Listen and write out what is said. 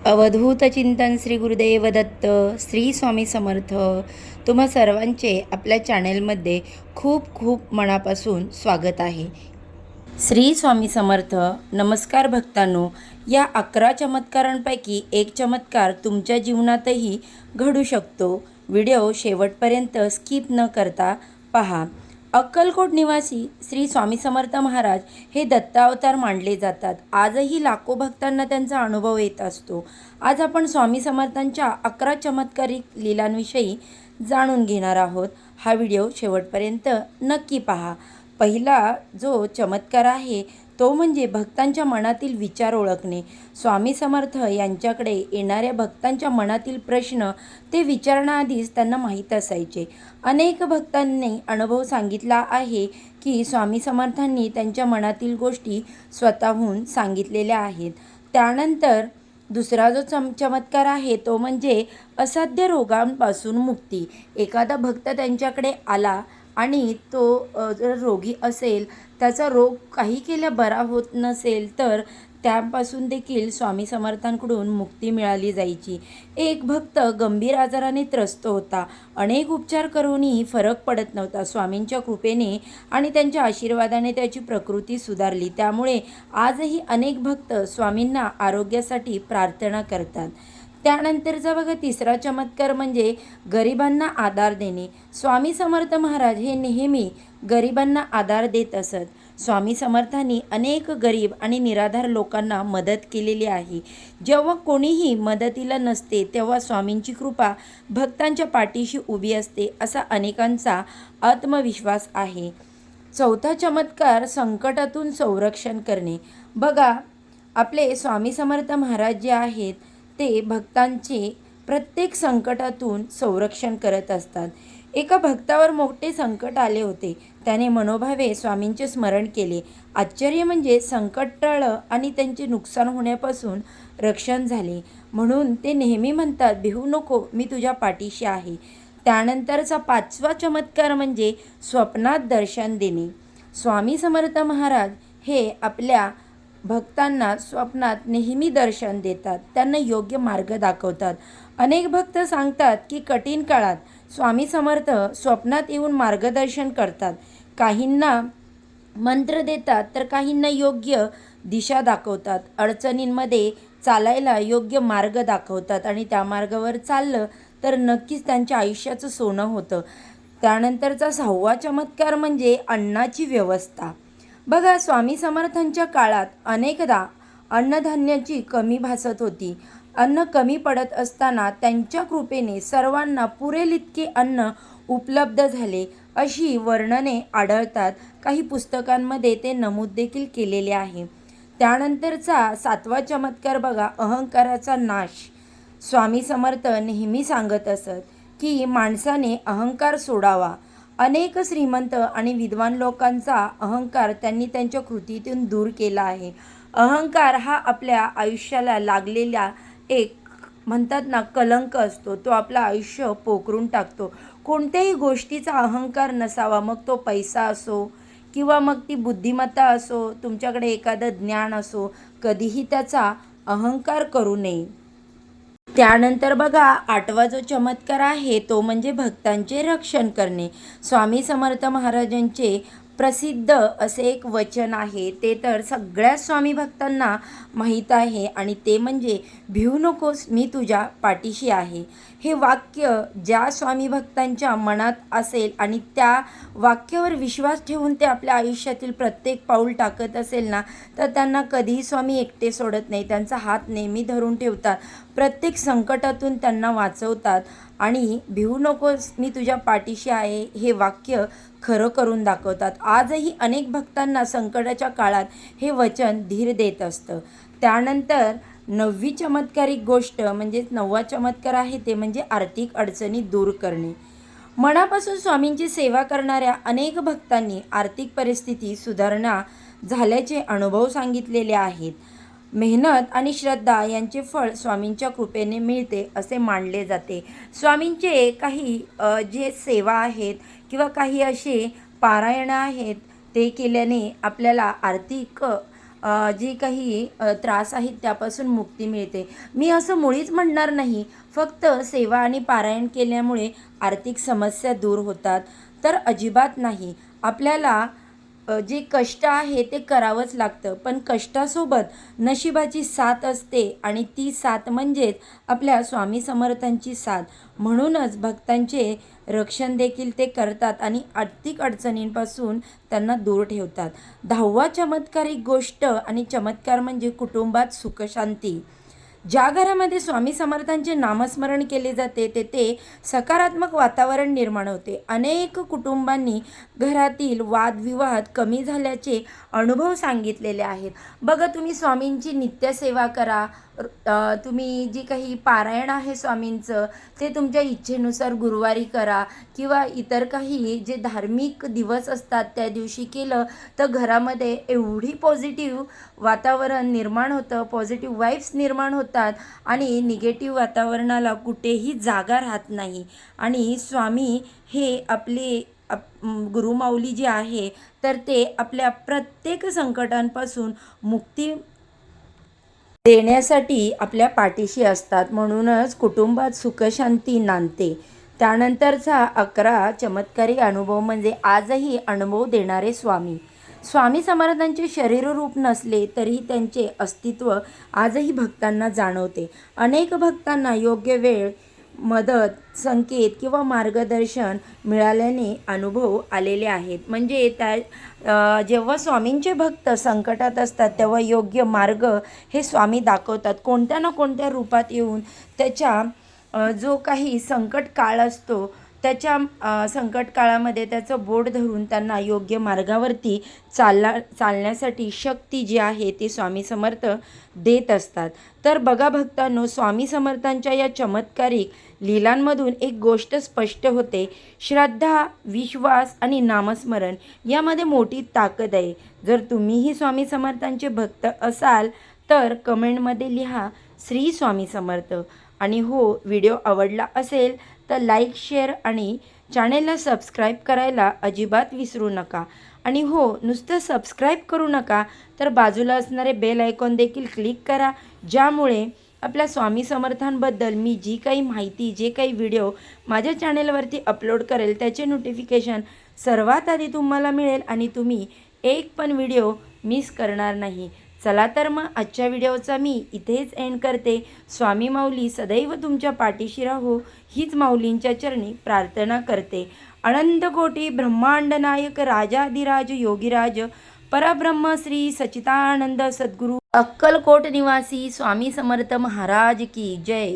अवधूत चिंतन श्री गुरुदेव दत्त श्री स्वामी समर्थ. तुम्हा सर्वांचे आपल्या चॅनेलमध्ये खूप खूप मनापासून स्वागत आहे. श्री स्वामी समर्थ. नमस्कार भक्तांनो. या 11 चमत्कारांपैकी एक चमत्कार तुमच्या जीवनातही घडू शकतो. व्हिडिओ शेवटपर्यंत स्किप न करता पहा. अक्कलकोट निवासी श्री स्वामी समर्थ महाराज हे दत्तावतार मानले जातात. आजही लाखो भक्तांना त्यांचा अनुभव येत असतो. आज आपण स्वामी समर्थांच्या 11 चमत्कारिक लीलांविषयी जाणून घेणार आहोत. हा व्हिडिओ शेवटपर्यंत नक्की पहा. पहिला जो चमत्कार आहे तो म्हणजे भक्तांच्या मनातील विचार ओळखणे. स्वामी समर्थ यांच्याकडे येणाऱ्या भक्तांच्या मनातील प्रश्न ते विचारण्याआधीच त्यांना माहीत असायचे. अनेक भक्तांनी अनुभव सांगितला आहे की स्वामी समर्थांनी त्यांच्या मनातील गोष्टी स्वतःहून सांगितलेल्या आहेत. त्यानंतर दुसरा जो चमत्कार आहे तो म्हणजे असाध्य रोगांपासून मुक्ती. एखादा भक्त त्यांच्याकडे आला आणि तो जर रोगी असेल, त्याचा रोग काही केल्या बरा होत नसेल तर त्यापासून देखील स्वामी समर्थांकडून मुक्ती मिळाली जायची. एक भक्त गंभीर आजाराने त्रस्त होता. अनेक उपचार करूनही फरक पडत नव्हता. स्वामींच्या कृपेने आणि त्यांच्या आशीर्वादाने त्याची प्रकृती सुधारली. त्यामुळे आजही अनेक भक्त स्वामींना आरोग्यासाठी प्रार्थना करतात. त्यानंतरचा बघा तिसरा चमत्कार म्हणजे गरिबांना आधार देणे. स्वामी समर्थ महाराज हे नेहमी गरिबांना आधार देत असत. स्वामी समर्थांनी अनेक गरीब आणि निराधार लोकांना मदत केलेली आहे. जेव्हा कोणीही मदतीला नसते तेव्हा स्वामींची कृपा भक्तांच्या पाठीशी उभी असते, असा अनेकांचा आत्मविश्वास आहे. चौथा चमत्कार संकटातून संरक्षण करणे. बघा, आपले स्वामी समर्थ महाराज जे आहेत ते भक्तांचे प्रत्येक संकटातून संरक्षण करत असतात. एका भक्तावर मोठे संकट आले होते. त्याने मनोभावे स्वामींचे स्मरण केले. आश्चर्य म्हणजे संकट टळलं आणि त्यांचे नुकसान होण्यापासून रक्षण झाले. म्हणून ते नेहमी म्हणतात, भिवू नको, मी तुझ्या पाठीशी आहे. त्यानंतरचा पाचवा चमत्कार म्हणजे स्वप्नात दर्शन देणे. स्वामी समर्थ महाराज हे आपल्या भक्तांना स्वप्नात नेहमी दर्शन देतात. त्यांना योग्य मार्ग दाखवतात. अनेक भक्त सांगतात की कठीण काळात स्वामी समर्थ स्वप्नात येऊन मार्गदर्शन करतात. काहींना मंत्र देतात तर काहींना योग्य दिशा दाखवतात. अडचणींमध्ये चालायला योग्य मार्ग दाखवतात आणि त्या मार्गावर चाललं तर नक्कीच त्यांच्या आयुष्याचं सोनं होतं. त्यानंतरचा 6वा चमत्कार म्हणजे अन्नाची व्यवस्था. बघा, स्वामी समर्थांच्या काळात अनेकदा अन्नधान्याची कमी भासत होती. अन्न कमी पडत असताना त्यांच्या कृपेने सर्वांना पुरेल इतके अन्न उपलब्ध झाले, अशी वर्णने आढळतात. काही पुस्तकांमध्ये ते नमूद देखील केलेले आहे. त्यानंतरचा 7वा चमत्कार बघा, अहंकाराचा नाश. स्वामी समर्थ नेहमी सांगत असत की माणसाने अहंकार सोडावा. अनेक श्रीमंत आणि विद्वान लोकांचा अहंकार त्यांनी त्यांच्या कृतीतून दूर केला आहे. अहंकार हा आपल्या आयुष्याला लागलेला एक म्हणतात ना कलंक असतो. तो आपलं आयुष्य पोखरून टाकतो. कोणत्याही गोष्टीचा अहंकार नसावा. मग तो पैसा असो किंवा मग ती बुद्धिमत्ता असो, तुमच्याकडे एखादं ज्ञान असो, कधीही त्याचा अहंकार करू नये. त्यानंतर बघा, 8वा जो चमत्कार आहे तो म्हणजे भक्तांचे रक्षण करणे. स्वामी समर्थ महाराजांचे प्रसिद्ध असे एक वचन आहे. ते तर सगळ्या स्वामी भक्तांना माहीत आहे आणि ते म्हणजे भिवू नकोस, मी तुझ्या पाठीशी आहे. हे वाक्य ज्या स्वामी भक्तांच्या मनात असेल आणि त्या वाक्यावर विश्वास ठेवून ते आपल्या आयुष्यातील प्रत्येक पाऊल टाकत असेल ना, तर त्यांना कधीही स्वामी एकटे सोडत नाही. त्यांचा हात नेहमी धरून ठेवतात. प्रत्येक संकटातून त्यांना वाचवतात आणि भिवू नकोस, मी तुझ्या पाठीशी आहे हे वाक्य खरं करून दाखवतात. आजही अनेक भक्तांना संकटाच्या काळात हे वचन धीर देत असतं. त्यानंतर 9वी चमत्कारिक गोष्ट म्हणजे 9वा चमत्कार आहे ते म्हणजे आर्थिक अडचणी दूर करणे. मनापासून स्वामींची सेवा करणाऱ्या अनेक भक्तांनी आर्थिक परिस्थिती सुधारणा झाल्याचे अनुभव सांगितलेले आहेत. मेहनत आणि श्रद्धा यांचे फळ स्वामींच्या कृपेने मिळते असे मानले जाते. स्वामींचे काही जे सेवा आहेत किंवा काही असे पारायण आहेत ते केल्याने आपल्याला आर्थिक जी काही त्रास आहेत त्यापासून मुक्ती मिळते. मी असं मुळीच म्हणणार नाही, फक्त सेवा आणि पारायण केल्यामुळे आर्थिक समस्या दूर होतात, तर अजिबात नाही. आपल्याला जे कष्ट आहे ते करावंच लागतं, पण कष्टासोबत नशिबाची साथ असते आणि ती साथ म्हणजेच आपल्या स्वामी समर्थांची साथ. म्हणूनच भक्तांचे रक्षण देखील ते करतात आणि आर्थिक अडचणींपासून त्यांना दूर ठेवतात. 10वा चमत्कारिक गोष्ट आणि चमत्कार म्हणजे कुटुंबात सुखशांती. ज्या घरामध्ये स्वामी समर्थांचे नामस्मरण केले जाते तेथे सकारात्मक वातावरण निर्माण होते. अनेक कुटुंबांनी घरातील वादविवाद कमी झाल्याचे अनुभव सांगितलेले आहेत. बघा, तुम्ही स्वामींची नित्यसेवा करा. तुम्ही जी काही पारायण आहे स्वामींचं ते तुमच्या इच्छेनुसार गुरुवारी करा किंवा इतर काही जे धार्मिक दिवस असतात त्या दिवशी केलं तर घरामध्ये एवढी पॉझिटिव्ह वातावरण निर्माण होतं, पॉझिटिव्ह वाईब्स निर्माण होतात आणि निगेटिव्ह वातावरणाला कुठेही जागा राहत नाही. आणि स्वामी हे आपले गुरुमाऊली जी आहे तर ते आपल्या प्रत्येक संकटांपासून मुक्ती देण्यासाठी आपल्या पाठीशी असतात. म्हणूनच कुटुंबात सुखशांती नांदते. त्यानंतरचा 11 चमत्कारिक अनुभव म्हणजे आजही अनुभव देणारे स्वामी. स्वामी समर्थांचे शरीररूप नसले तरीही त्यांचे अस्तित्व आजही भक्तांना जाणवते. अनेक भक्तांना योग्य वेळ, मदत, संकेत किंवा मार्गदर्शन मिळाल्याने अनुभव आलेले आहेत. म्हणजे जेव्हा स्वामींचे भक्त संकटात असतात तेव्हा योग्य मार्ग हे स्वामी दाखवतात. कोणत्या ना कोणत्या रूपात येऊन त्याच्या जो काही संकट काळ असतो त्याच्या संकट काळामध्ये त्याचं बोट धरून त्यांना योग्य मार्गावरती चालण्यासाठी शक्ती जी आहे ती स्वामी समर्थ देत असतात. तर बघा भक्तांनो, स्वामी समर्थांच्या या चमत्कारिक लीलांमधून एक गोष्ट स्पष्ट होते. श्रद्धा, विश्वास आणि नामस्मरण यामध्ये मोठी ताकद आहे. जर तुम्हीही स्वामी समर्थांचे भक्त असाल तर कमेंटमध्ये लिहा श्री स्वामी समर्थ. आणि हो, व्हिडिओ आवडला असेल तर लाईक, शेअर आणि चॅनेलला सबस्क्राईब करायला अजिबात विसरू नका. आणि हो, नुसतं सबस्क्राईब करू नका तर बाजूला असणारे बेल आयकॉन देखील क्लिक करा, ज्यामुळे आपल्या स्वामी समर्थांबद्दल मी जी काही माहिती, जे काही व्हिडिओ माझ्या चॅनेलवरती अपलोड करेल त्याचे नोटिफिकेशन सर्वात आधी तुम्हाला मिळेल आणि तुम्ही एक पण व्हिडिओ मिस करणार नाही. चला तर मग आजच्या व्हिडिओचा मी इथेच एंड करते. स्वामी माऊली सदैव तुमच्या पाठीशी राहो हीच माऊलींच्या चरणी प्रार्थना करते. अनंत कोटी ब्रह्मांड नायक राजाधिराज योगीराज परब्रह्म श्री सच्चिदानंद सद्गुरू अक्कलकोट निवासी स्वामी समर्थ महाराज की जय.